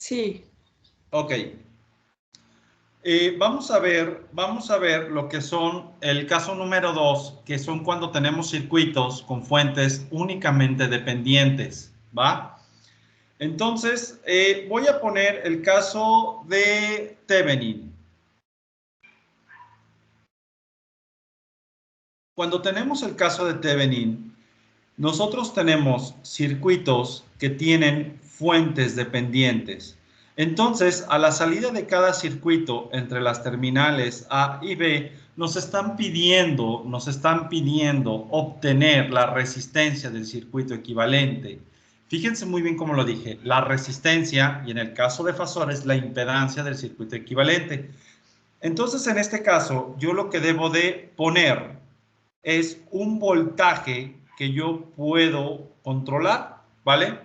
Sí. Ok. Vamos a ver lo que son el caso número 2, que son cuando tenemos circuitos con fuentes únicamente dependientes, ¿va? Entonces, voy a poner el caso de Thevenin. Cuando tenemos el caso de Thevenin, nosotros tenemos circuitos que tienen fuentes dependientes. Entonces, a la salida de cada circuito entre las terminales A y B, nos están pidiendo obtener la resistencia del circuito equivalente. Fíjense muy bien cómo lo dije, la resistencia, y en el caso de fasores, la impedancia del circuito equivalente. Entonces, en este caso, yo lo que debo de poner es un voltaje que yo puedo controlar, ¿vale?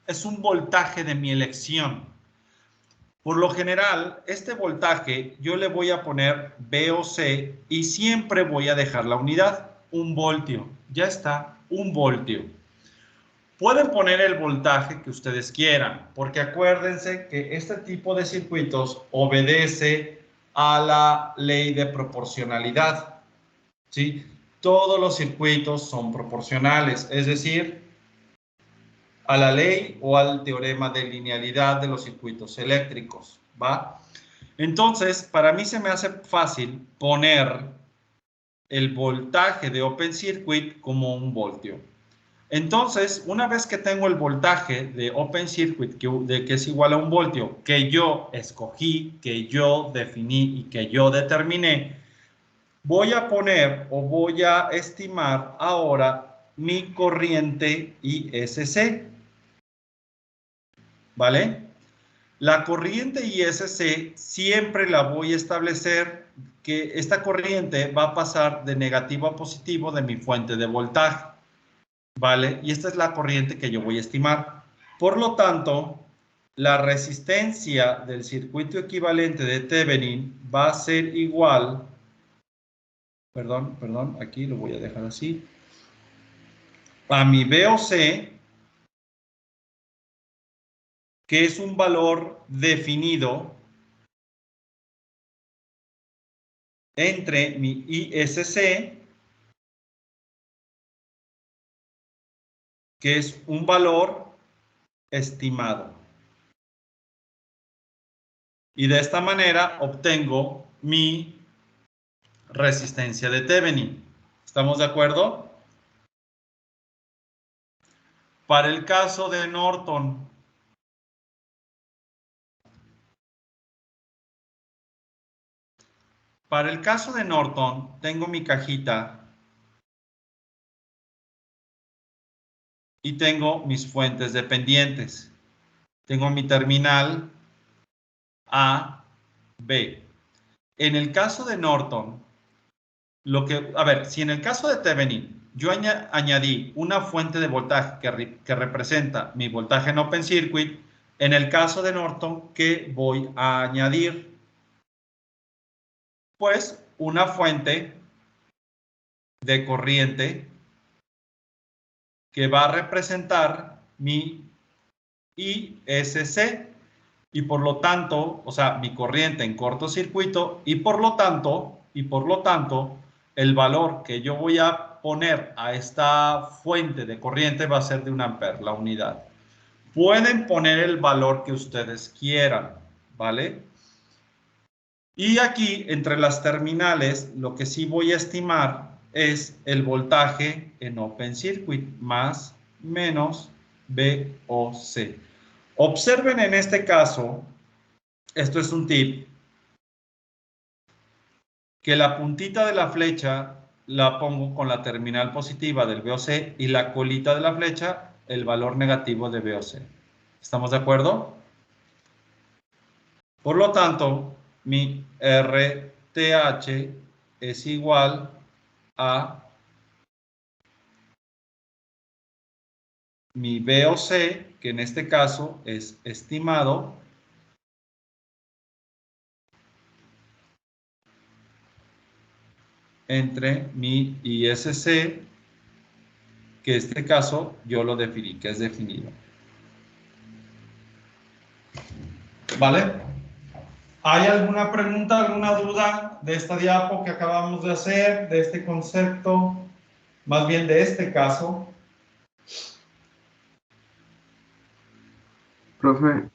Es un voltaje de mi elección. Por lo general, este voltaje yo le voy a poner VOC y siempre voy a dejar la unidad, 1 voltio. Ya está, 1 voltio. Pueden poner el voltaje que ustedes quieran, porque acuérdense que este tipo de circuitos obedece a la ley de proporcionalidad, ¿sí? Todos los circuitos son proporcionales, es decir, a la ley o al teorema de linealidad de los circuitos eléctricos, ¿va? Entonces, para mí se me hace fácil poner el voltaje de Open Circuit como 1 voltio. Entonces, una vez que tengo el voltaje de Open Circuit, que es igual a 1 voltio, que yo escogí, que yo definí y que yo determiné, voy a poner o voy a estimar ahora mi corriente ISC, ¿vale? La corriente ISC siempre la voy a establecer que esta corriente va a pasar de negativo a positivo de mi fuente de voltaje, ¿vale? Y esta es la corriente que yo voy a estimar. Por lo tanto, la resistencia del circuito equivalente de Thevenin va a ser igual, perdón, aquí lo voy a dejar así, a mi VOC, que es un valor definido entre mi ISC, que es un valor estimado. Y de esta manera obtengo mi resistencia de Thevenin. ¿Estamos de acuerdo? Para el caso de Norton, tengo mi cajita y tengo mis fuentes dependientes. Tengo mi terminal A, B. En el caso de Norton, si en el caso de Thevenin yo añadí una fuente de voltaje que representa mi voltaje en Open Circuit, en el caso de Norton, ¿qué voy a añadir? Pues una fuente de corriente que va a representar mi ISC y por lo tanto, o sea, mi corriente en cortocircuito y por lo tanto, el valor que yo voy a poner a esta fuente de corriente va a ser de 1 ampere, la unidad. Pueden poner el valor que ustedes quieran, ¿vale? Y aquí, entre las terminales, lo que sí voy a estimar es el voltaje en Open Circuit, más, menos, VOC. Observen en este caso, esto es un tip, que la puntita de la flecha la pongo con la terminal positiva del VOC y la colita de la flecha el valor negativo de VOC. ¿Estamos de acuerdo? Por lo tanto, mi RTH es igual a mi VOC, que en este caso es estimado, entre mi ISC, que en este caso yo lo definí, que es definido. ¿Vale? ¿Hay alguna pregunta, alguna duda de esta diapo que acabamos de hacer, de este concepto, más bien de este caso? Profe,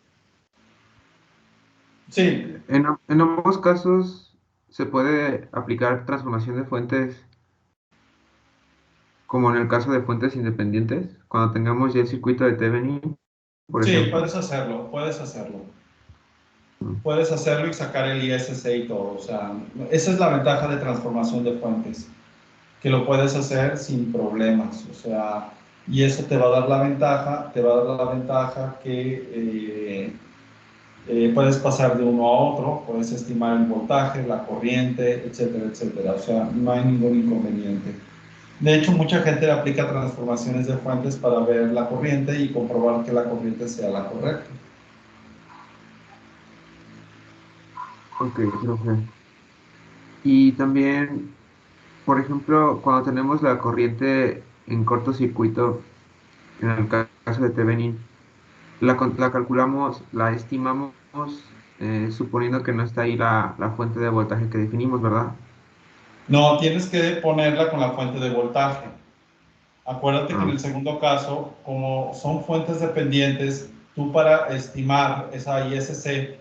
Sí, en ambos casos se puede aplicar transformación de fuentes, como en el caso de fuentes independientes, cuando tengamos ya el circuito de Thevenin, por sí, ejemplo. puedes hacerlo, puedes hacerlo. Mm. Puedes hacerlo y sacar el ISC y todo. O sea, esa es la ventaja de transformación de fuentes, que lo puedes hacer sin problemas. O sea, y eso te va a dar la ventaja, te va a dar la ventaja que puedes pasar de uno a otro, puedes estimar el voltaje, la corriente, etcétera, etcétera. O sea, no hay ningún inconveniente. De hecho, mucha gente aplica transformaciones de fuentes para ver la corriente y comprobar que la corriente sea la correcta. Ok, profe. Y también, por ejemplo, cuando tenemos la corriente en cortocircuito, en el caso de Thevenin, la calculamos, la estimamos, suponiendo que no está ahí la fuente de voltaje que definimos, ¿verdad? No, tienes que ponerla con la fuente de voltaje. Acuérdate que en Ah, el segundo caso, como son fuentes dependientes, tú para estimar esa ISC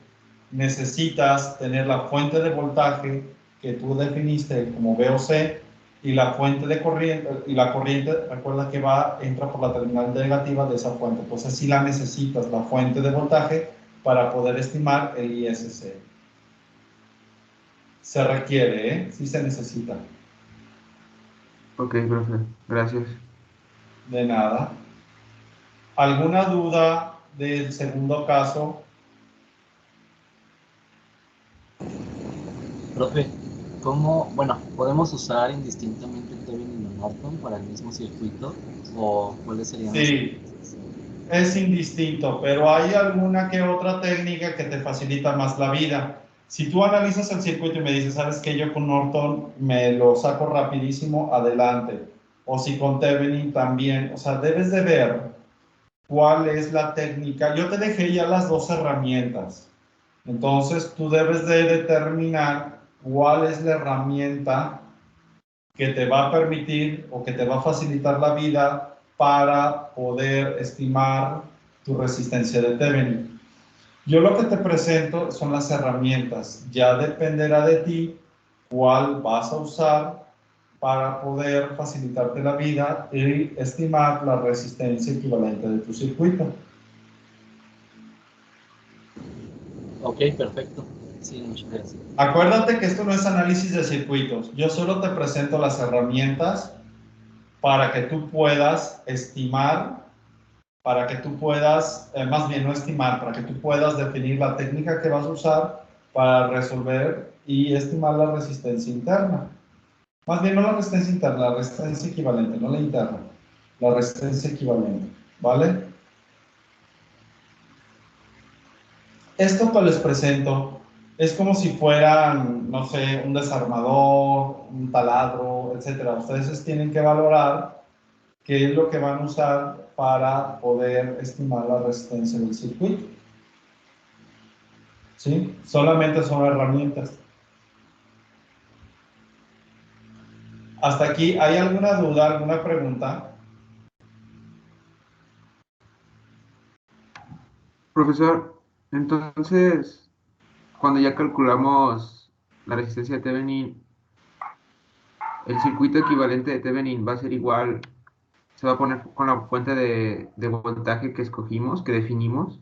necesitas tener la fuente de voltaje que tú definiste como VOC y la fuente de corriente, y la corriente, recuerda que entra por la terminal negativa de esa fuente. Entonces sí la necesitas, la fuente de voltaje, para poder estimar el ISC. Se requiere, ¿eh? Sí se necesita. ok, profe, gracias. De nada. ¿Alguna duda del segundo caso? Profe, ¿cómo, bueno, podemos usar indistintamente Thevenin y Norton para el mismo circuito? ¿O cuáles serían las Sí, diferencias? es indistinto, pero hay alguna que otra técnica que te facilita más la vida. Si tú analizas el circuito y me dices, sabes que yo con Norton me lo saco rapidísimo, adelante. O si con Thevenin también, o sea, debes de ver cuál es la técnica. Yo te dejé ya las dos herramientas. Entonces tú debes de determinar cuál es la herramienta que te va a permitir o que te va a facilitar la vida para poder estimar tu resistencia de Thevenin. Yo lo que te presento son las herramientas. Ya dependerá de ti cuál vas a usar para poder facilitarte la vida y estimar la resistencia equivalente de tu circuito. Ok, perfecto. Sí, muchas gracias. Acuérdate que esto no es análisis de circuitos. Yo solo te presento las herramientas para que tú puedas estimar, para que tú puedas, más bien no estimar, para que tú puedas definir la técnica que vas a usar para resolver y estimar la resistencia interna. Más bien no la resistencia interna, la resistencia equivalente, no la interna, la resistencia equivalente, ¿vale? Esto que les presento es como si fueran, no sé, un desarmador, un taladro, etcétera. Ustedes tienen que valorar qué es lo que van a usar para poder estimar la resistencia del circuito. ¿Sí? Solamente son herramientas. Hasta aquí, ¿hay alguna duda, alguna pregunta? Profesor, entonces, cuando ya calculamos la resistencia de Thevenin, el circuito equivalente de Thevenin va a ser igual, se va a poner con la fuente de voltaje que escogimos, que definimos.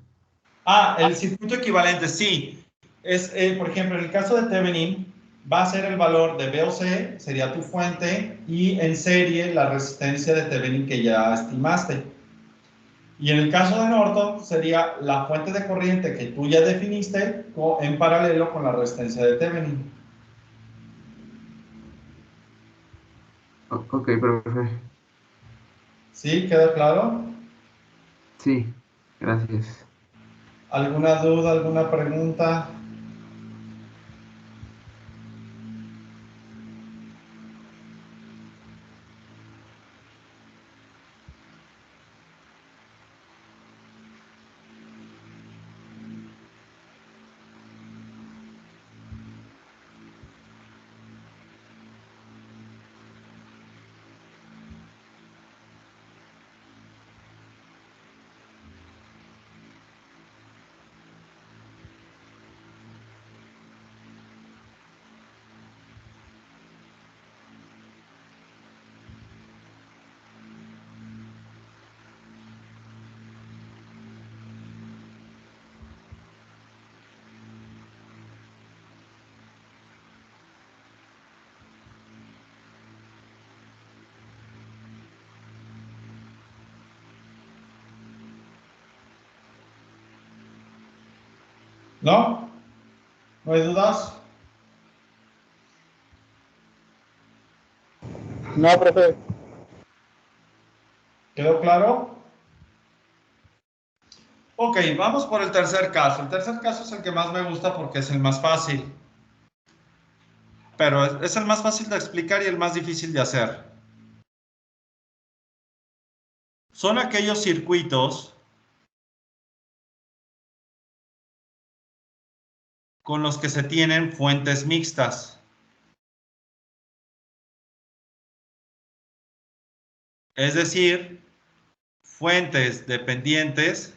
Ah, el circuito equivalente, sí. Es, por ejemplo, en el caso de Thevenin, va a ser el valor de VOC, sería tu fuente, y en serie la resistencia de Thevenin que ya estimaste. Y en el caso de Norton, sería la fuente de corriente que tú ya definiste en paralelo con la resistencia de Thevenin. Ok, profe. ¿Sí? ¿Queda claro? Sí, gracias. ¿Alguna duda, alguna pregunta? ¿No? ¿No hay dudas? No, profe. ¿Quedó claro? Ok, vamos por el tercer caso. El tercer caso es el que más me gusta porque es el más fácil. Pero es el más fácil de explicar y el más difícil de hacer. Son aquellos circuitos con los que se tienen fuentes mixtas. Es decir, fuentes dependientes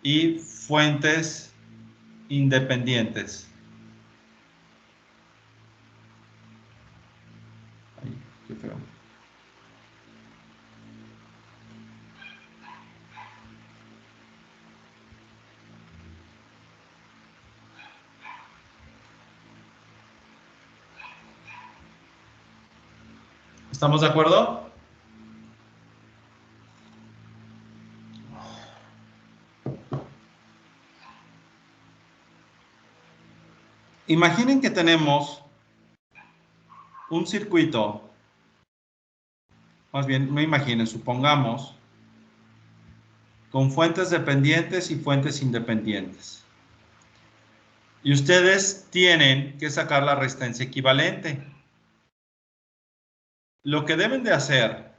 y fuentes independientes. Ay, qué feo. ¿Estamos de acuerdo? Imaginen que tenemos un circuito, más bien, no imaginen, supongamos, con fuentes dependientes y fuentes independientes. Y ustedes tienen que sacar la resistencia equivalente. Lo que deben de hacer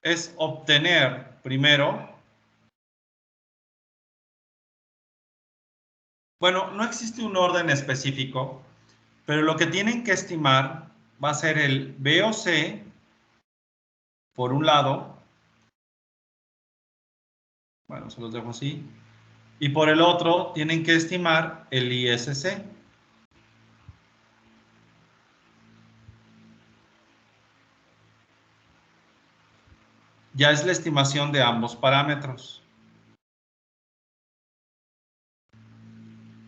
es obtener primero, bueno, no existe un orden específico, pero lo que tienen que estimar va a ser el VOC por un lado, bueno, se los dejo así, y por el otro tienen que estimar el ISC. Ya es la estimación de ambos parámetros.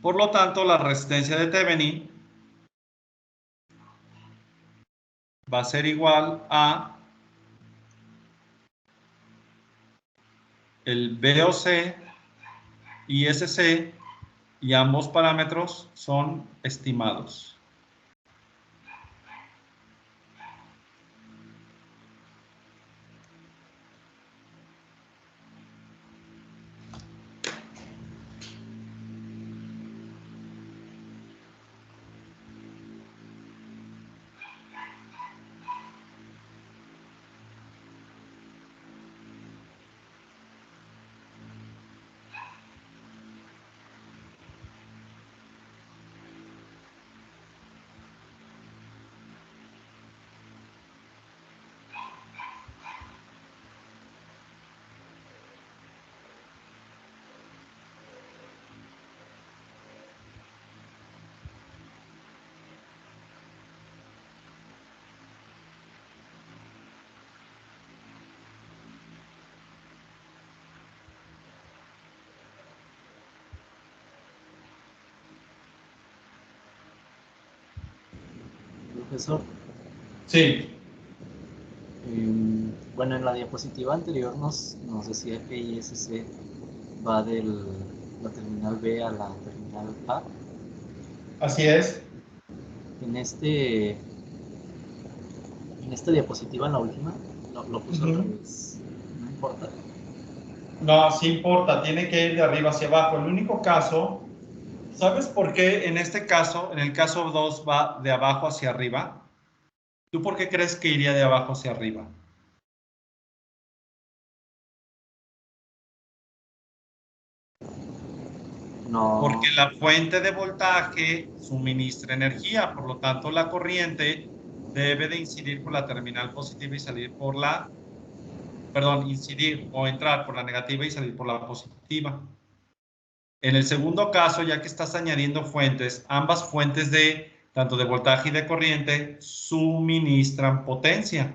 Por lo tanto, la resistencia de Thevenin va a ser igual a el VOC, ISC, y ambos parámetros son estimados. Profesor, Sí. bueno, en la diapositiva anterior nos decía que ISC va de la terminal B a la terminal A. Así es. En esta diapositiva, en la última, lo puso al revés. No importa. No, sí importa, tiene que ir de arriba hacia abajo. El único caso, ¿sabes por qué en este caso, en el caso 2, va de abajo hacia arriba? ¿Tú por qué crees que iría de abajo hacia arriba? No. Porque la fuente de voltaje suministra energía, por lo tanto la corriente debe de incidir por la terminal positiva y salir por la, perdón, incidir o entrar por la negativa y salir por la positiva. En el segundo caso, ya que estás añadiendo fuentes, ambas fuentes de tanto de voltaje y de corriente suministran potencia.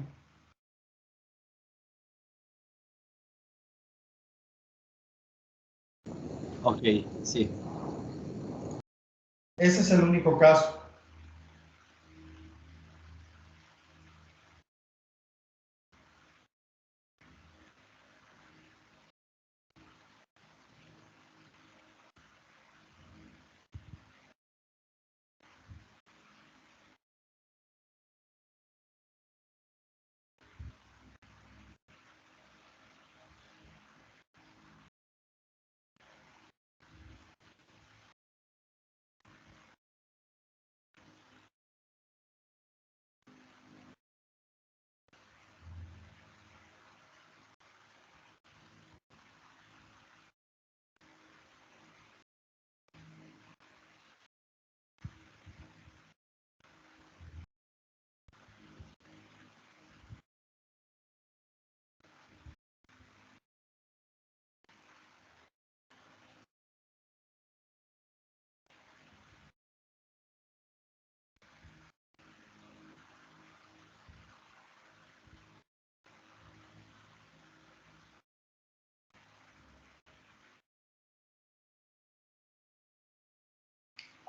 Ok, sí. Ese es el único caso.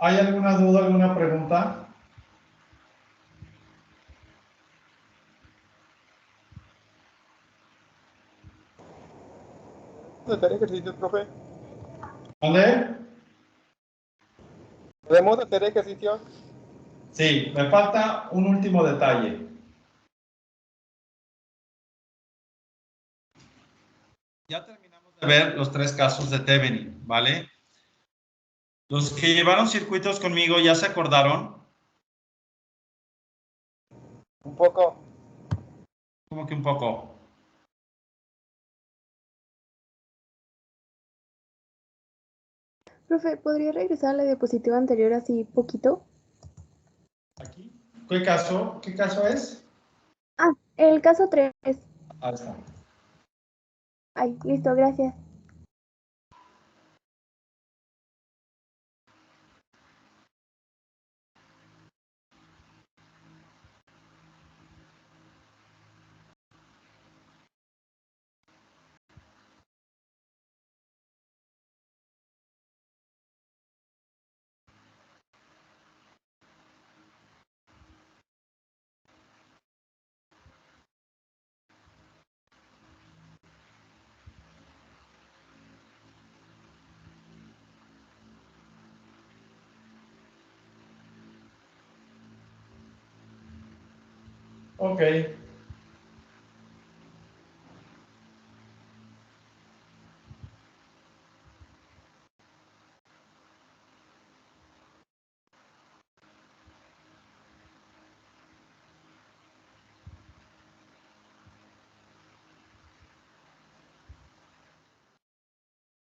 ¿Hay alguna duda, alguna pregunta? ¿Hacer ejercicios, profe? ¿Vale? ¿Podemos hacer ejercicios? Sí, me falta un último detalle. Ya terminamos de ver los tres casos de Thevenin, ¿vale? Los que llevaron circuitos conmigo ya se acordaron. Un poco. Como que un poco. Profe, ¿podría regresar a la diapositiva anterior así poquito? Aquí. ¿Qué caso? ¿Qué caso es? Ah, el caso 3. Ahí está. Ay, listo, gracias. Ok.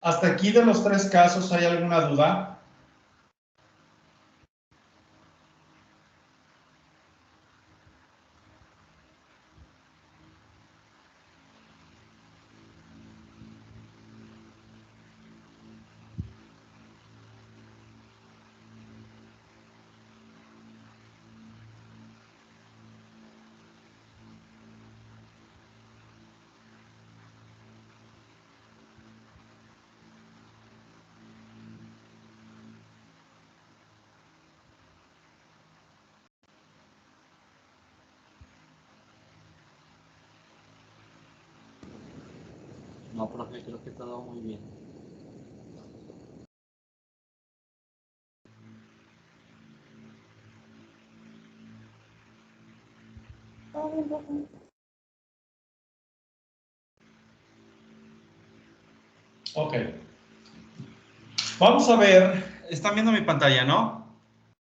¿Hasta aquí de los tres casos hay alguna duda? No, profe, creo que todo muy bien. Ok. Vamos a ver, están viendo mi pantalla, ¿no?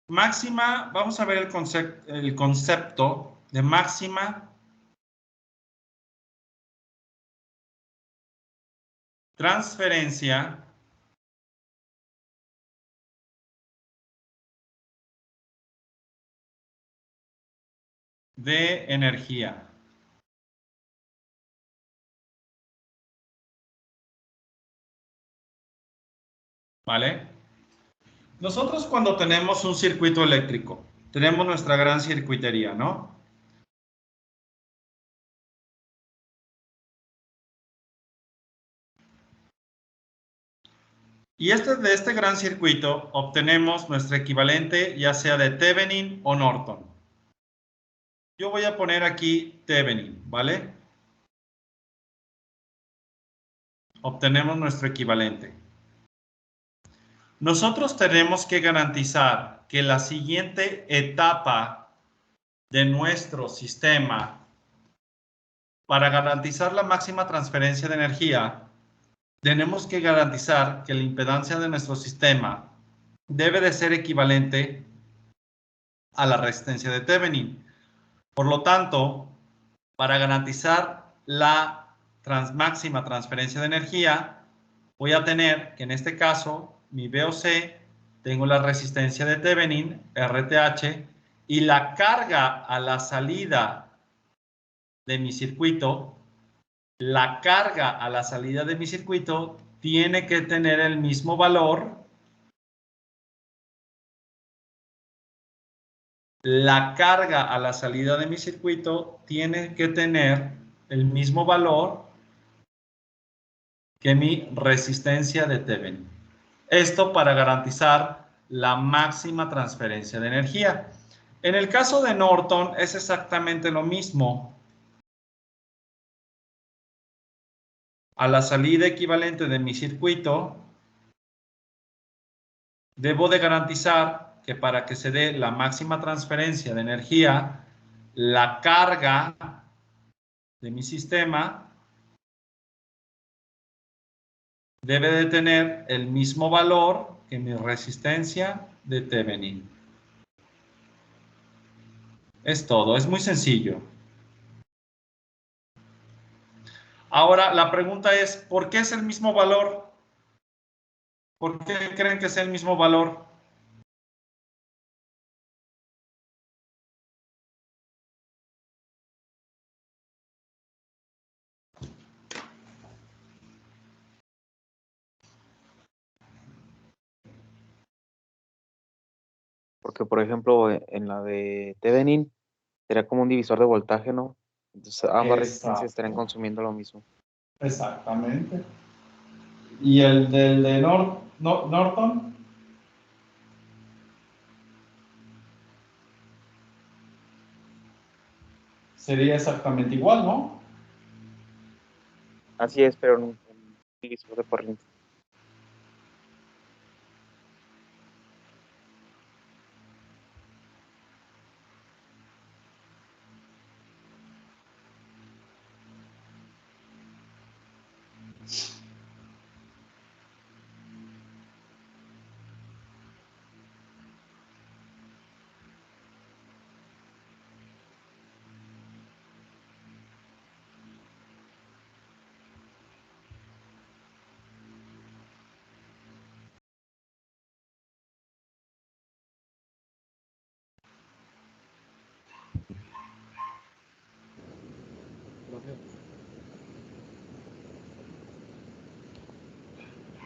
Máxima, vamos a ver el concepto de máxima transferencia de energía. ¿Vale? Nosotros cuando tenemos un circuito eléctrico, tenemos nuestra gran circuitería, ¿no? Y de este gran circuito obtenemos nuestro equivalente ya sea de Thevenin o Norton. Yo voy a poner aquí Thevenin, ¿vale? Obtenemos nuestro equivalente. Nosotros tenemos que garantizar que la siguiente etapa de nuestro sistema, para garantizar la máxima transferencia de energía, tenemos que garantizar que la impedancia de nuestro sistema debe de ser equivalente a la resistencia de Thevenin. Por lo tanto, para garantizar la máxima transferencia de energía, voy a tener que en este caso, mi VOC, tengo la resistencia de Thevenin, RTH, y la carga a la salida de mi circuito, la carga a la salida de mi circuito tiene que tener el mismo valor. La carga a la salida de mi circuito tiene que tener el mismo valor que mi resistencia de Thevenin. Esto para garantizar la máxima transferencia de energía. En el caso de Norton es exactamente lo mismo. A la salida equivalente de mi circuito, debo de garantizar que para que se dé la máxima transferencia de energía, la carga de mi sistema debe de tener el mismo valor que mi resistencia de Thevenin. Es todo, es muy sencillo. Ahora, la pregunta es, ¿por qué es el mismo valor? ¿Por qué creen que es el mismo valor? Porque, por ejemplo, en la de Thevenin sería como un divisor de voltaje, ¿no? Entonces ambas resistencias estarían consumiendo lo mismo. Exactamente. ¿Y el del de Norton? Sería exactamente igual, ¿no? Así es, pero en un divisor de corriente.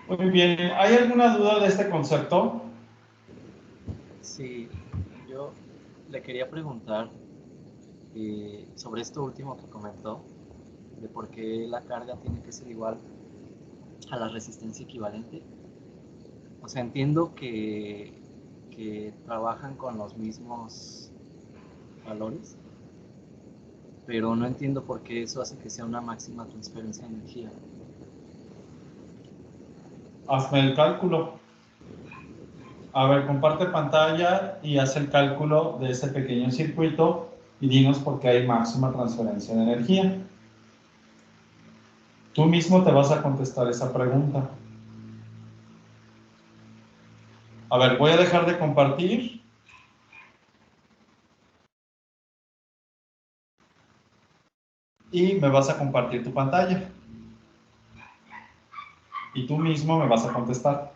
Muy bien. ¿Hay alguna duda de este concepto? Sí, yo le quería preguntar sobre esto último que comentó, de por qué la carga tiene que ser igual a la resistencia equivalente. O sea, entiendo que trabajan con los mismos valores, pero no entiendo por qué eso hace que sea una máxima transferencia de energía. Hazme el cálculo. A ver, comparte pantalla y haz el cálculo de ese pequeño circuito y dinos por qué hay máxima transferencia de energía. Tú mismo te vas a contestar esa pregunta. A ver, voy a dejar de compartir. Y me vas a compartir tu pantalla. Y tú mismo me vas a contestar.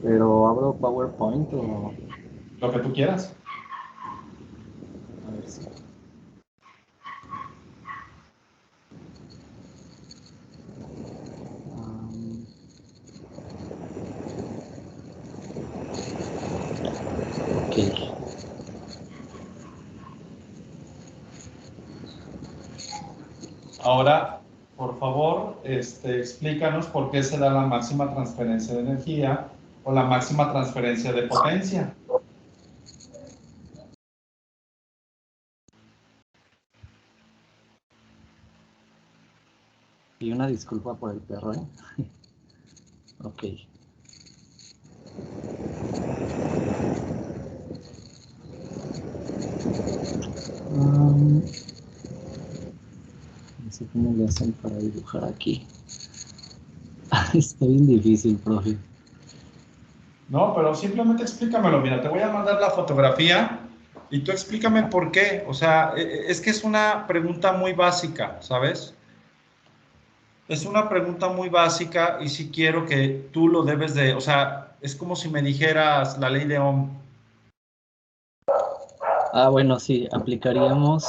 Pero abro PowerPoint o... Lo que tú quieras. A ver si... ok. Ahora, por favor, explícanos por qué se da la máxima transferencia de energía o la máxima transferencia de potencia. Y una disculpa por el perro, ¿eh? Ok. No sé cómo le hacen para dibujar aquí. Está bien difícil, profe. No, pero simplemente explícamelo. Mira, te voy a mandar la fotografía y tú explícame por qué. O sea, es que es una pregunta muy básica, ¿sabes? Es una pregunta muy básica y sí quiero que tú lo debes de... O sea, es como si me dijeras la ley de Ohm. Ah, bueno, sí, aplicaríamos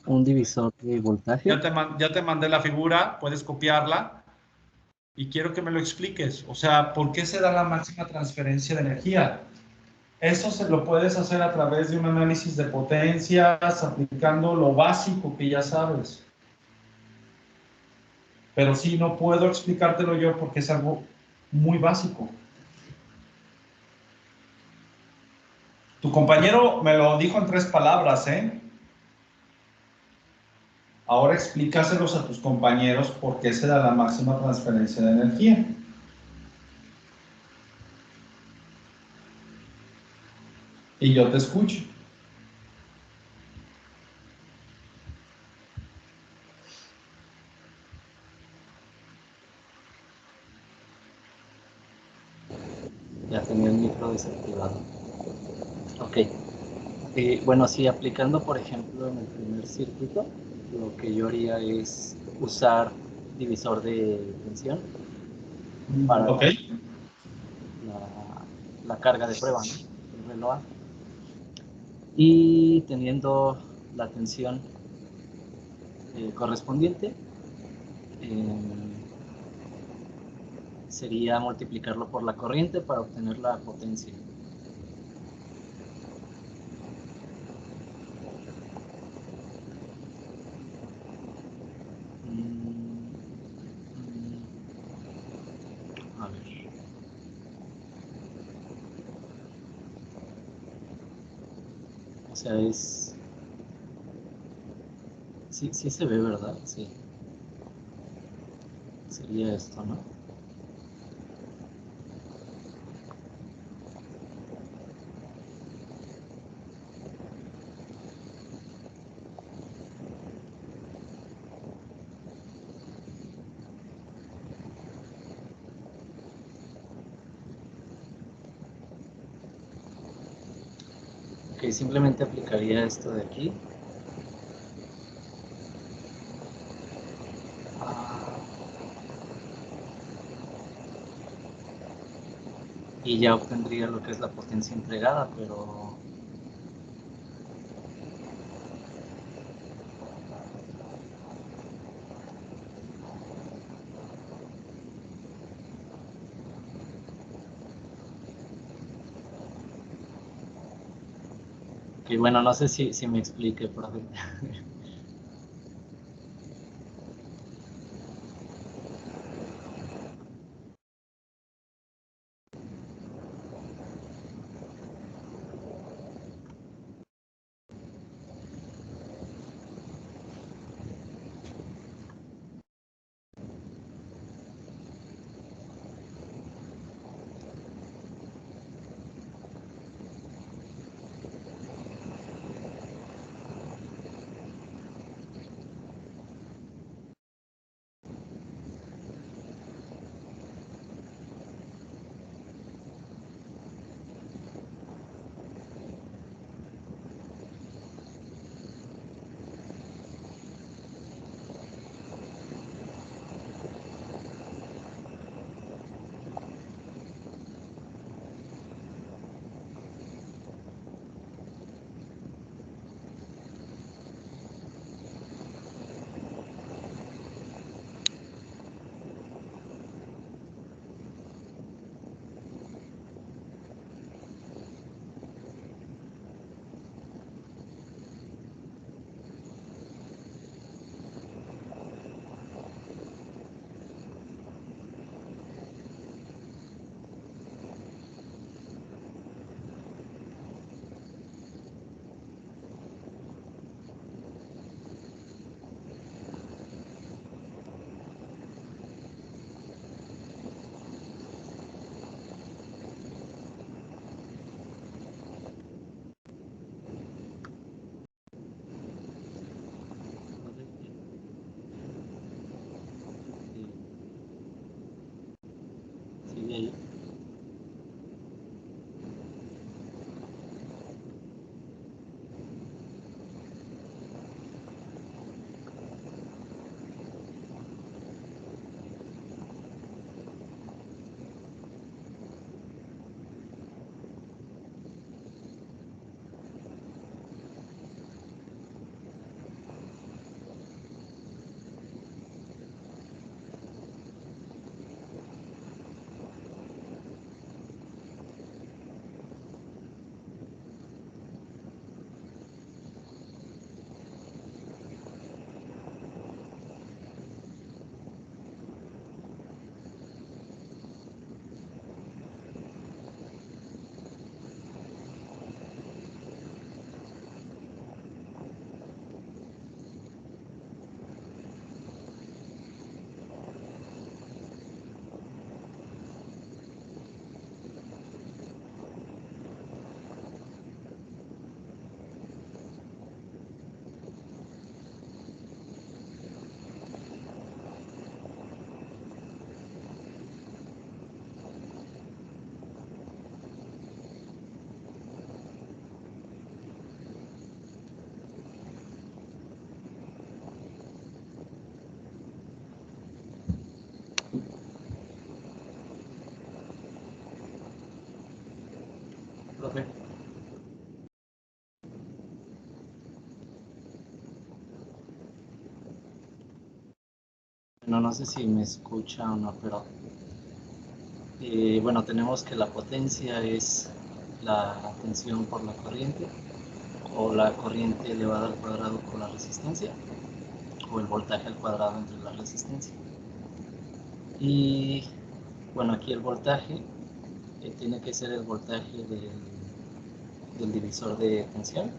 un divisor de voltaje. Ya te mandé la figura, puedes copiarla y quiero que me lo expliques. O sea, ¿por qué se da la máxima transferencia de energía? Eso se lo puedes hacer a través de un análisis de potencias, aplicando lo básico que ya sabes. pero sí, no puedo explicártelo yo porque es algo muy básico. Tu compañero me lo dijo en 3 palabras, ¿eh? Ahora explícaselos a tus compañeros por qué se da la máxima transferencia de energía. Y yo te escucho. Ya tenía el micro desactivado. Ok. Bueno, sí, aplicando, por ejemplo, en el primer circuito, lo que yo haría es usar divisor de tensión para Ok. la carga de prueba, ¿no? El reloj A. Y teniendo la tensión correspondiente, sería multiplicarlo por la corriente para obtener la potencia. A ver. O sea, es... Sí, sí se ve, ¿verdad? Sí. Sería esto, ¿no? Ok, simplemente aplicaría esto de aquí. Y ya obtendría lo que es la potencia entregada, pero... Ok, bueno, no sé si me explique, profe. Bueno, no sé si me escucha o no, pero bueno, tenemos que la potencia es la tensión por la corriente, o la corriente elevada al cuadrado por la resistencia, o el voltaje al cuadrado entre la resistencia. Y bueno, aquí el voltaje tiene que ser el voltaje del divisor de tensión.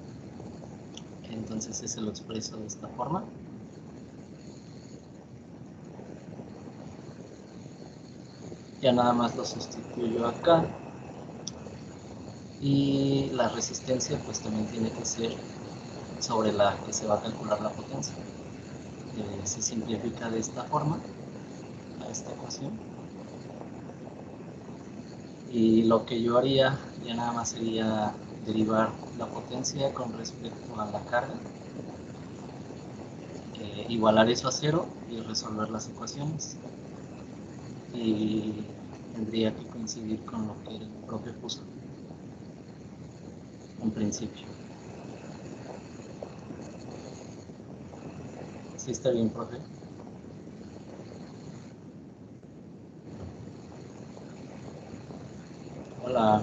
Entonces ese lo expreso de esta forma. Ya nada más lo sustituyo acá. Y la resistencia pues también tiene que ser sobre la que se va a calcular la potencia. Se simplifica de esta forma a esta ecuación. Y lo que yo haría ya nada más sería derivar la potencia con respecto a la carga, igualar eso a cero y resolver las ecuaciones. Y tendría que coincidir con lo que el profe puso en principio. ¿Sí está bien, profe? Hola.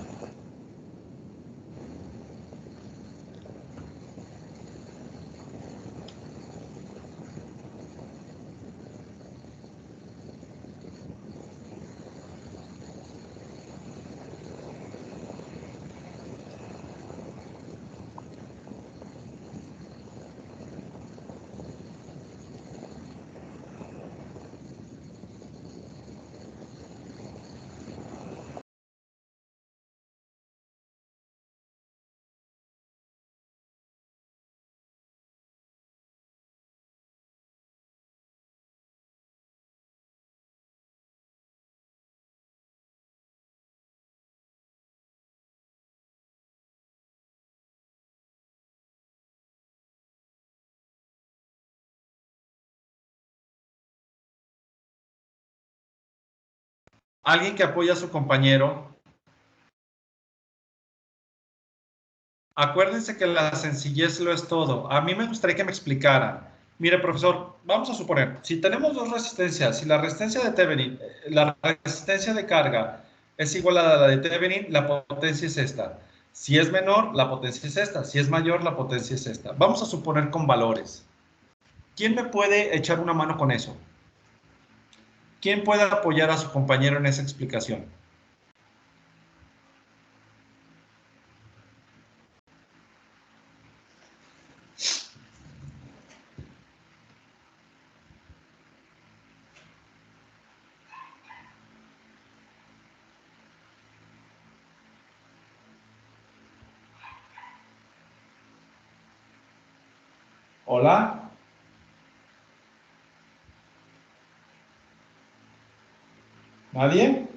Alguien que apoya a su compañero. Acuérdense que la sencillez lo es todo. A mí me gustaría que me explicara. Mire, profesor, vamos a suponer, si tenemos dos resistencias, si la resistencia de Thevenin, la resistencia de carga es igual a la de Thevenin, la potencia es esta. Si es menor, la potencia es esta. Si es mayor, la potencia es esta. Vamos a suponer con valores. ¿Quién me puede echar una mano con eso? ¿Quién puede apoyar a su compañero en esa explicación? Hola. ¿Nadie?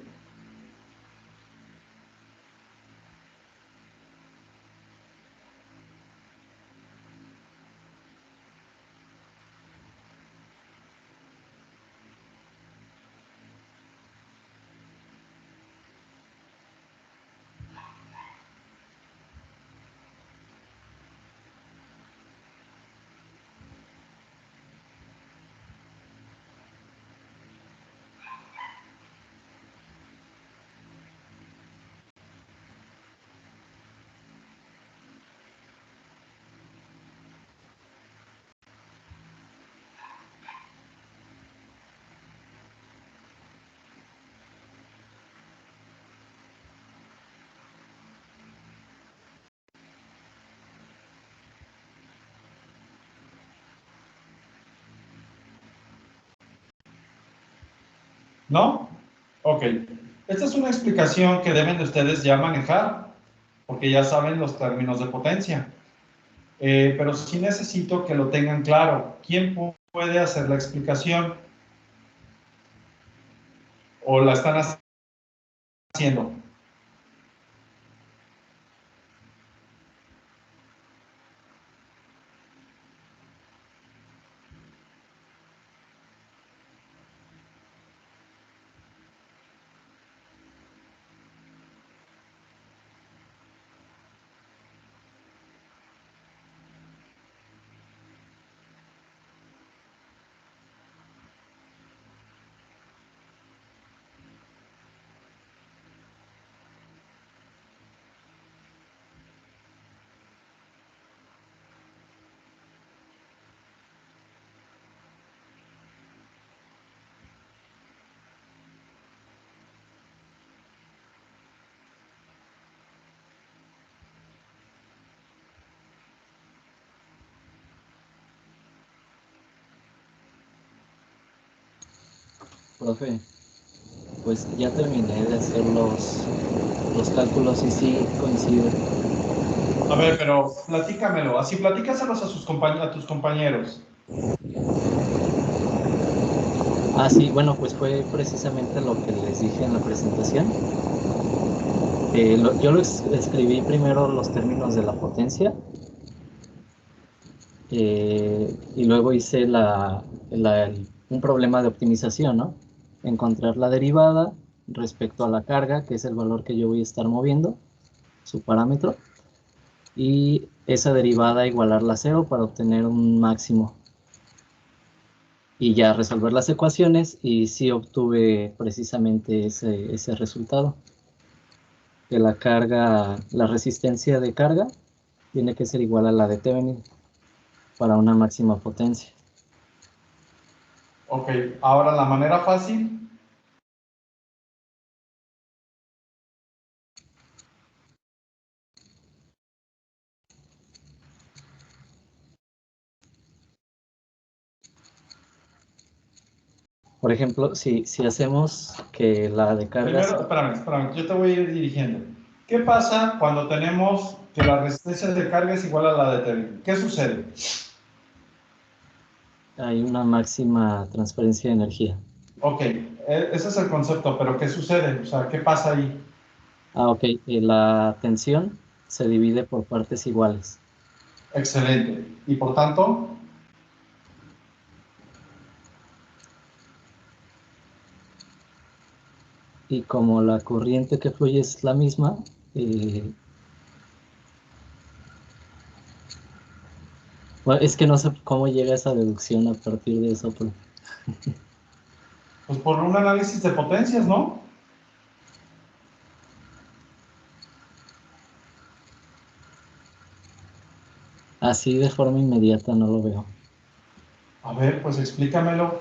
¿No? Ok. Esta es una explicación que deben de ustedes ya manejar, porque ya saben los términos de potencia. Pero sí necesito que lo tengan claro. ¿Quién puede hacer la explicación? ¿O la están haciendo? Profe, pues ya terminé de hacer los cálculos y sí coincide. A ver, pero platícamelo, así platícaselos a tus compañeros. Ah, sí, bueno, pues fue precisamente lo que les dije en la presentación. Yo escribí primero los términos de la potencia y luego hice un problema de optimización, ¿no? Encontrar la derivada respecto a la carga, que es el valor que yo voy a estar moviendo, su parámetro, y esa derivada igualarla a 0 para obtener un máximo. Y ya resolver las ecuaciones y sí obtuve precisamente ese resultado. Que la carga, la resistencia de carga tiene que ser igual a la de Thevenin para una máxima potencia. Ok, ahora la manera fácil. Por ejemplo, si hacemos que la de carga... Primero, espérame, yo te voy a ir dirigiendo. ¿Qué pasa cuando tenemos que la resistencia de carga es igual a la de Thevenin? ¿Qué sucede? Hay una máxima transferencia de energía. Ok, ese es el concepto, pero ¿qué sucede? O sea, ¿qué pasa ahí? Ah, ok. La tensión se divide por partes iguales. Excelente. Y por tanto, Y como la corriente que fluye es la misma, bueno, es que no sé cómo llega esa deducción a partir de eso, pero... pues por un análisis de potencias, ¿no? Así de forma inmediata no lo veo. A ver, pues explícamelo.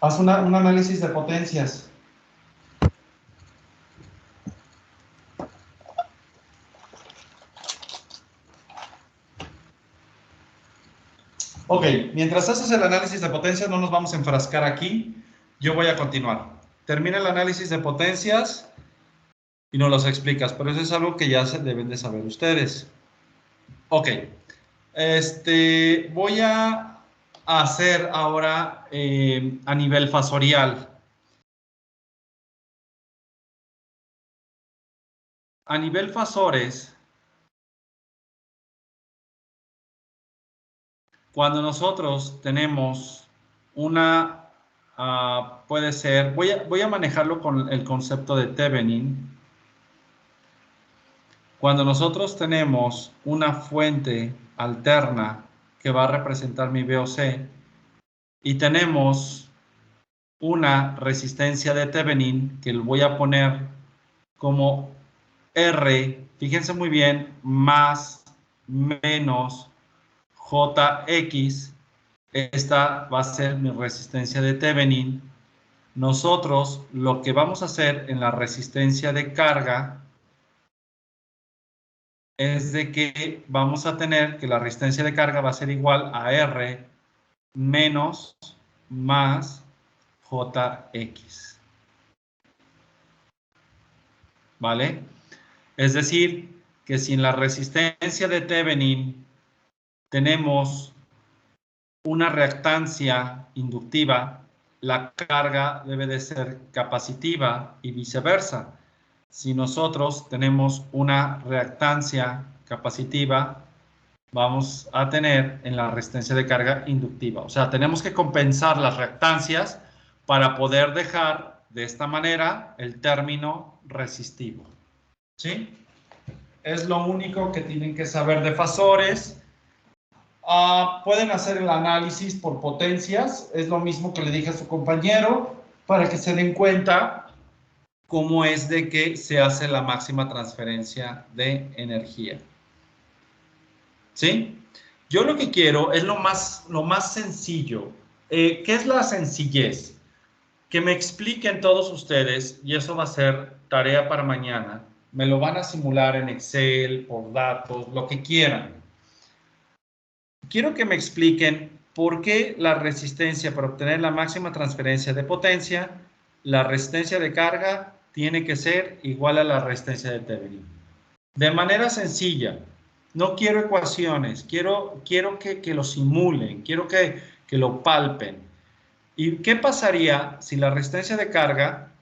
Haz un análisis de potencias. Ok, mientras haces el análisis de potencias, no nos vamos a enfrascar aquí. Yo voy a continuar. Termina el análisis de potencias y nos los explicas, pero eso es algo que ya se deben de saber ustedes. Ok, voy a hacer ahora a nivel fasorial. A nivel fasores, cuando nosotros tenemos una, puede ser, voy a manejarlo con el concepto de Thevenin. Cuando nosotros tenemos una fuente alterna que va a representar mi VOC y tenemos una resistencia de Thevenin que lo voy a poner como R, fíjense muy bien, más menos JX, esta va a ser mi resistencia de Thevenin. Nosotros lo que vamos a hacer en la resistencia de carga es de que vamos a tener que la resistencia de carga va a ser igual a R menos más JX. ¿Vale? Es decir, que si en la resistencia de Thevenin tenemos una reactancia inductiva, la carga debe de ser capacitiva y viceversa. Si nosotros tenemos una reactancia capacitiva, vamos a tener en la resistencia de carga inductiva. O sea, tenemos que compensar las reactancias para poder dejar de esta manera el término resistivo. ¿Sí? Es lo único que tienen que saber de fasores. Pueden hacer el análisis por potencias, es lo mismo que le dije a su compañero, para que se den cuenta cómo es de que se hace la máxima transferencia de energía. ¿Sí? Yo lo que quiero es lo más sencillo. ¿Qué es la sencillez? Que me expliquen todos ustedes, y eso va a ser tarea para mañana. Me lo van a simular en Excel, por datos, lo que quieran. Quiero que me expliquen ¿por qué la resistencia para obtener la máxima transferencia de potencia, la resistencia de carga tiene que ser igual a la resistencia de Thevenin? De manera sencilla, no quiero ecuaciones, quiero que lo simulen, quiero que lo palpen. ¿Y qué pasaría si la resistencia de carga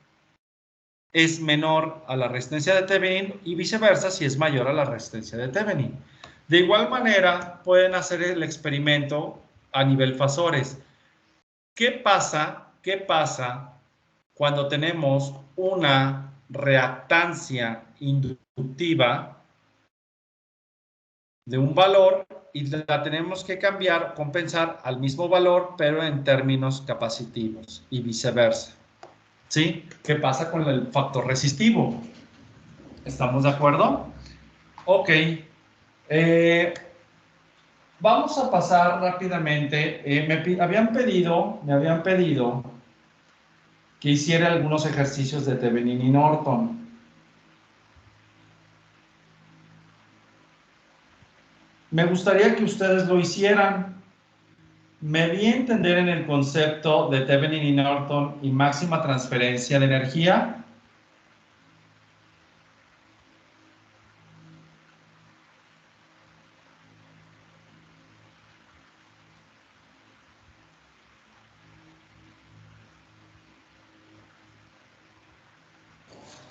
es menor a la resistencia de Thevenin y viceversa si es mayor a la resistencia de Thevenin? De igual manera, pueden hacer el experimento a nivel fasores. ¿Qué pasa cuando tenemos una reactancia inductiva de un valor y la tenemos que cambiar, compensar al mismo valor, pero en términos capacitivos y viceversa? ¿Sí? ¿Qué pasa con el factor resistivo? ¿Estamos de acuerdo? Ok. Vamos a pasar rápidamente. Me habían pedido que hiciera algunos ejercicios de Thevenin y Norton. Me gustaría que ustedes lo hicieran. Me di a entender en el concepto de Thevenin y Norton y máxima transferencia de energía.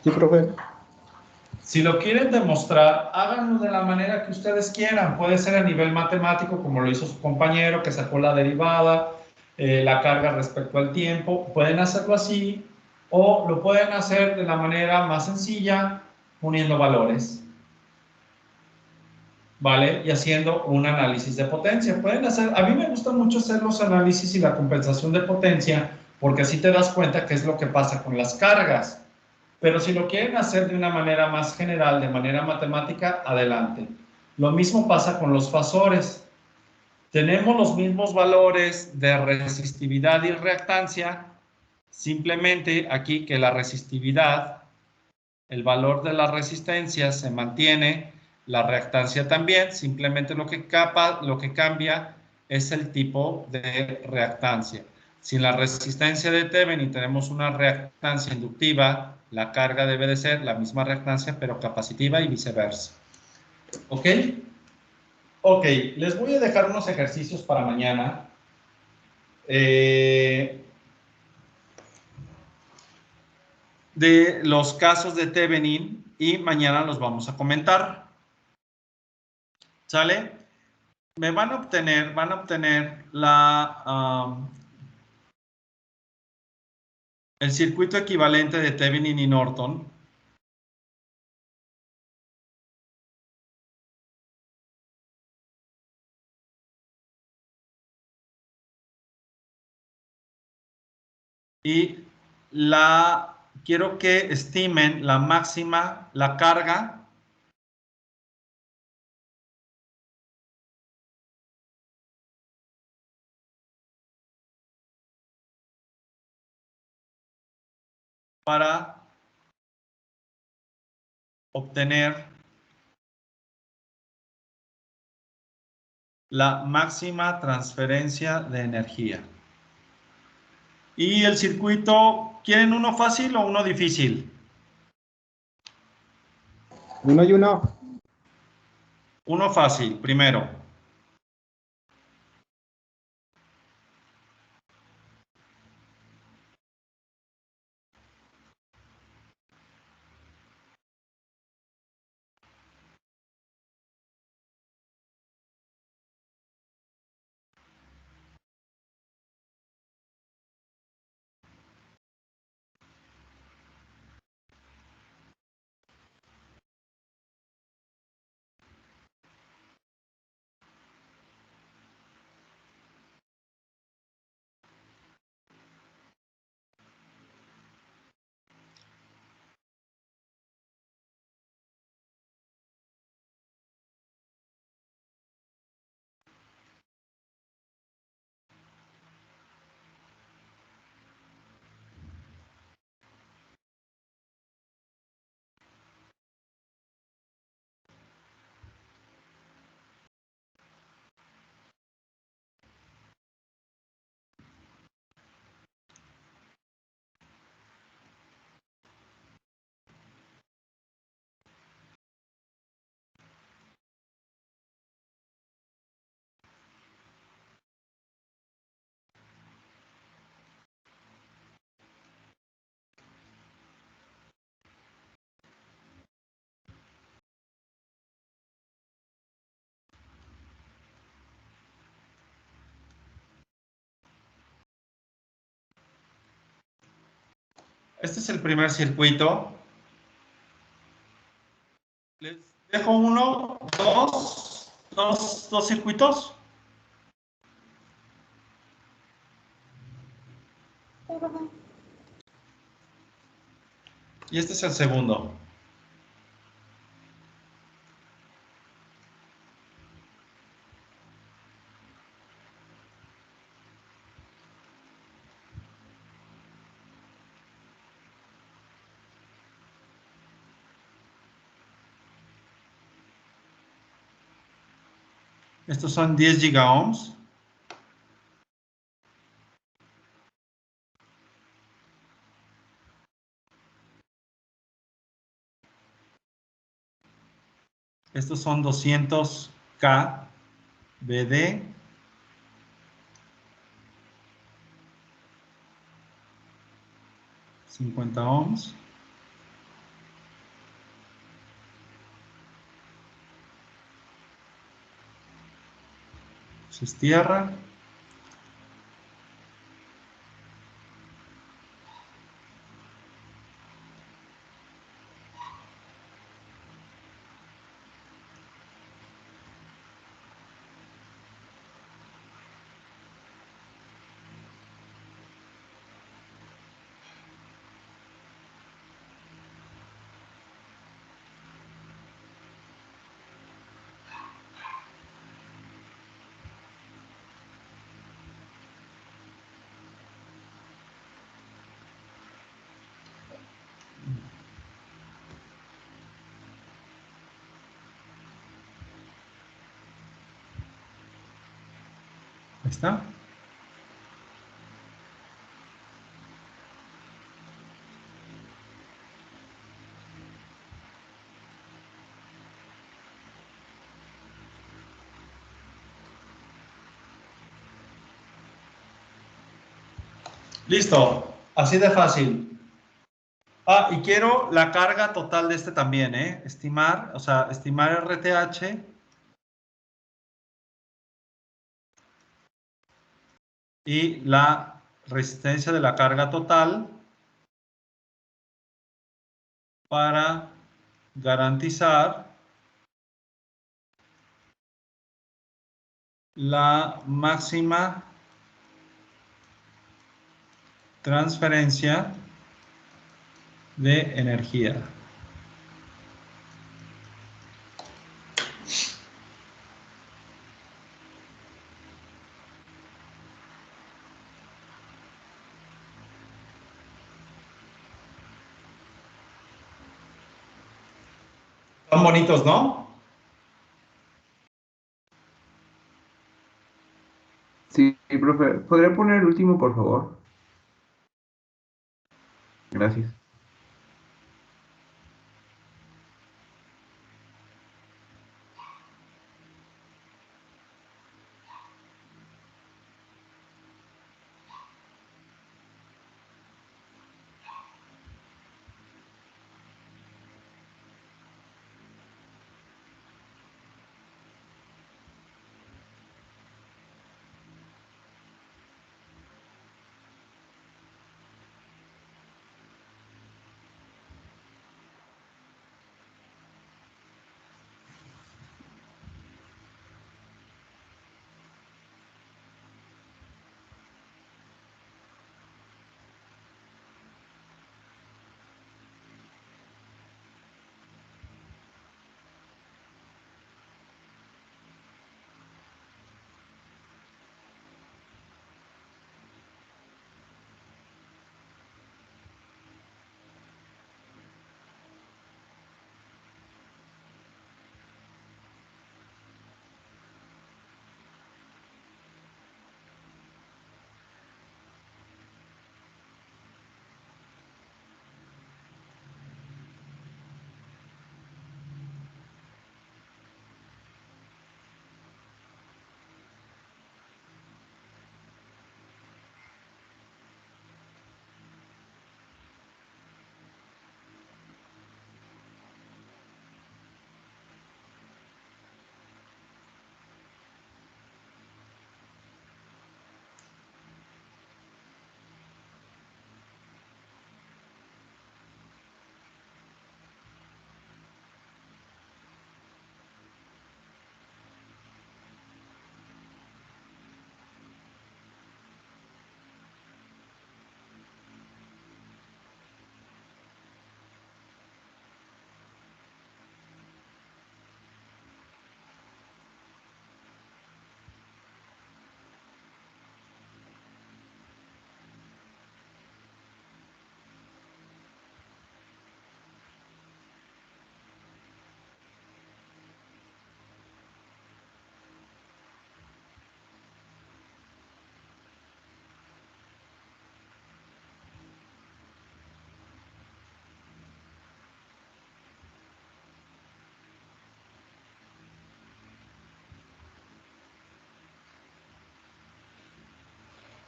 Sí, profe. Si lo quieren demostrar, háganlo de la manera que ustedes quieran. Puede ser a nivel matemático, como lo hizo su compañero, que sacó la derivada, la carga respecto al tiempo. Pueden hacerlo así, o lo pueden hacer de la manera más sencilla, uniendo valores, ¿vale? Y haciendo un análisis de potencia. Pueden hacer, a mí me gusta mucho hacer los análisis y la compensación de potencia, porque así te das cuenta qué es lo que pasa con las cargas. Pero si lo quieren hacer de una manera más general, de manera matemática, adelante. Lo mismo pasa con los fasores. Tenemos los mismos valores de resistividad y reactancia, simplemente aquí que la resistividad, el valor de la resistencia se mantiene, la reactancia también, simplemente lo que cambia es el tipo de reactancia. Si en la resistencia de Thevenin tenemos una reactancia inductiva, la carga debe de ser la misma reactancia, pero capacitiva y viceversa. ¿Ok? Ok, les voy a dejar unos ejercicios para mañana. De los casos de Thevenin y mañana los vamos a comentar. ¿Sale? Me van a obtener el circuito equivalente de Thevenin y Norton. Y quiero que estimen la máxima, la carga para obtener la máxima transferencia de energía. Y el circuito, ¿quieren uno fácil o uno difícil? Uno y uno. Uno fácil, primero. Este es el primer circuito. Les dejo uno, dos circuitos. Y este es el segundo. Estos son 10 gigaohms. Estos son 200 kBd. $50 ohms. Se tierra. Ahí está. Listo. Así de fácil. Ah, y quiero la carga total de este también, ¿eh? Estimar, o sea, estimar RTH y la resistencia de la carga total para garantizar la máxima transferencia de energía. Son bonitos, ¿no? Sí, profe. ¿Podría poner el último, por favor? Gracias.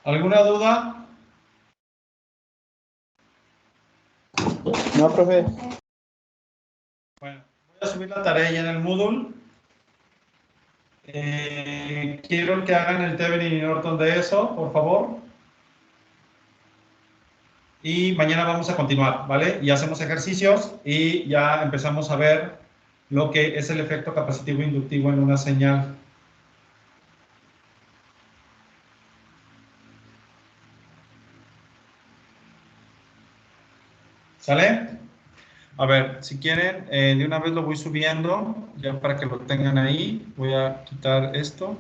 ¿Alguna duda? No, profe. Bueno, voy a subir la tarea ya en el Moodle. Quiero que hagan el Thevenin y Norton de eso, por favor. Y mañana vamos a continuar, ¿vale? Y hacemos ejercicios y ya empezamos a ver lo que es el efecto capacitivo inductivo en una señal. ¿Sale? A ver, si quieren, de una vez lo voy subiendo, ya para que lo tengan ahí. Voy a quitar esto.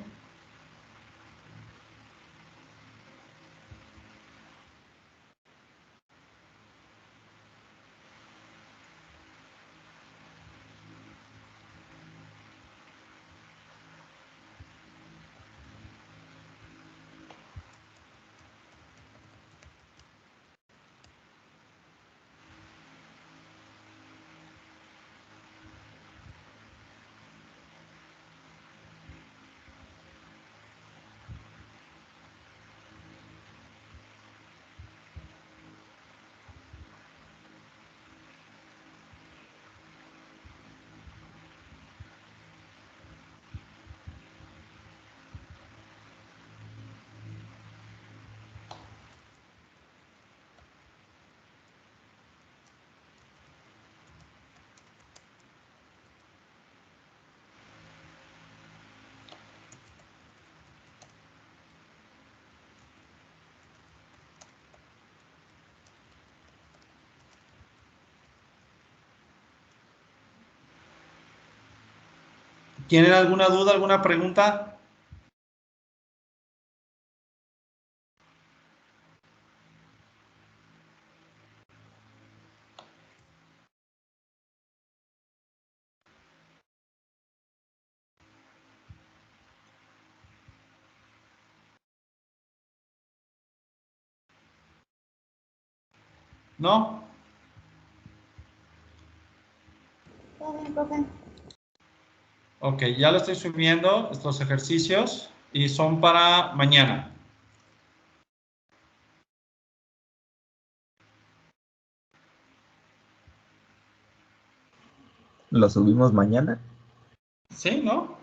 ¿Tienen alguna duda, alguna pregunta? ¿No? Todo bien, profe. Ok, ya lo estoy subiendo, estos ejercicios, y son para mañana. ¿Lo subimos mañana? ¿Sí, no?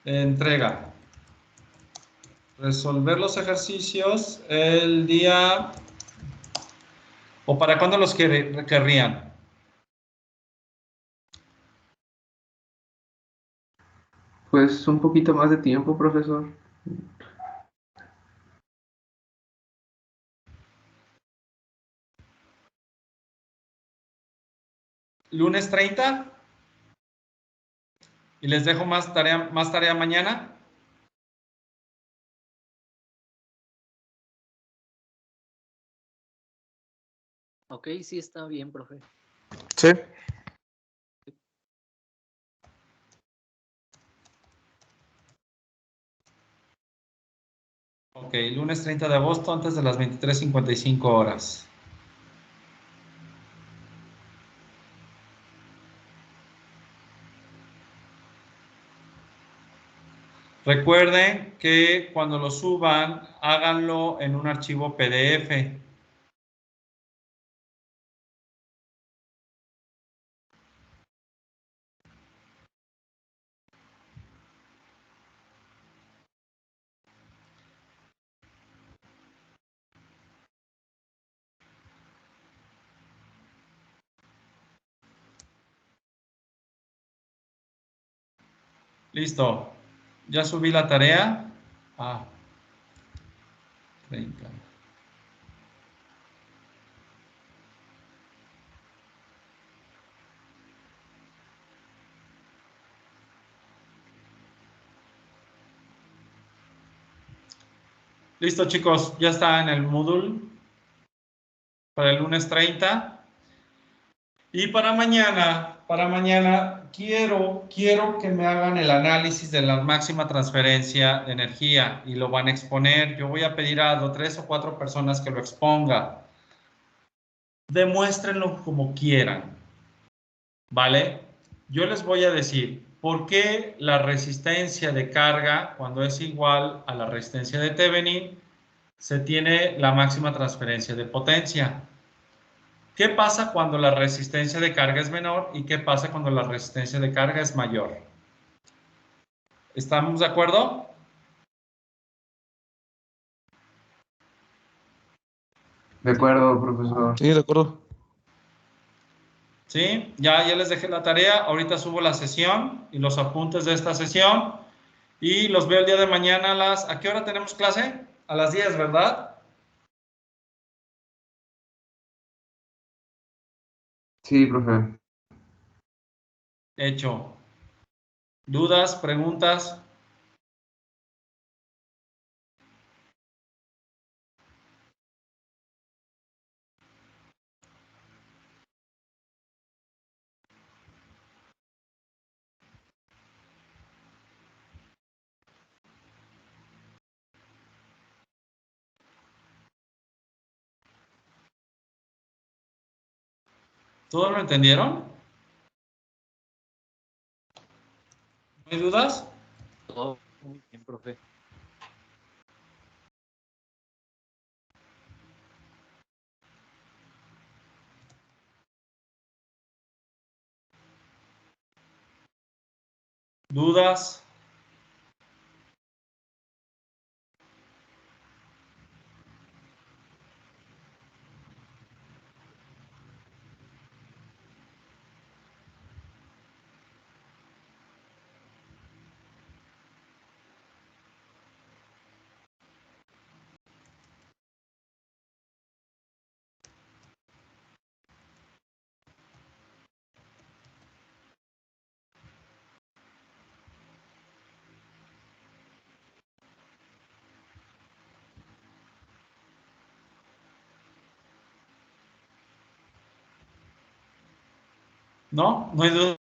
Entrega. Resolver los ejercicios el día... ¿O para cuándo los querrían? Pues un poquito más de tiempo, profesor. ¿Lunes 30? ¿Y les dejo más tarea mañana? Ok, sí está bien, profe. Sí. Ok, lunes 30 de agosto antes de las 23:55 horas. Recuerden que cuando lo suban, háganlo en un archivo PDF. Listo. Ya subí la tarea. 30. Listo, chicos. Ya está en el Moodle para el lunes 30. Y para mañana quiero que me hagan el análisis de la máxima transferencia de energía y lo van a exponer. Yo voy a pedir a 3 o 4 personas que lo exponga. Demuéstrenlo como quieran, ¿vale? Yo les voy a decir por qué la resistencia de carga, cuando es igual a la resistencia de Thevenin, se tiene la máxima transferencia de potencia. ¿Qué pasa cuando la resistencia de carga es menor y qué pasa cuando la resistencia de carga es mayor? ¿Estamos de acuerdo? De acuerdo, profesor. Sí, de acuerdo. ¿Sí? Ya les dejé la tarea. Ahorita subo la sesión y los apuntes de esta sesión. Y los veo el día de mañana ¿a qué hora tenemos clase? A las 10, ¿verdad? Sí, profe. Hecho. ¿Dudas? ¿Preguntas? ¿Todos lo entendieron? ¿No hay dudas? Todo muy bien, profe. ¿Dudas? ¿No? ¿No hay dudas?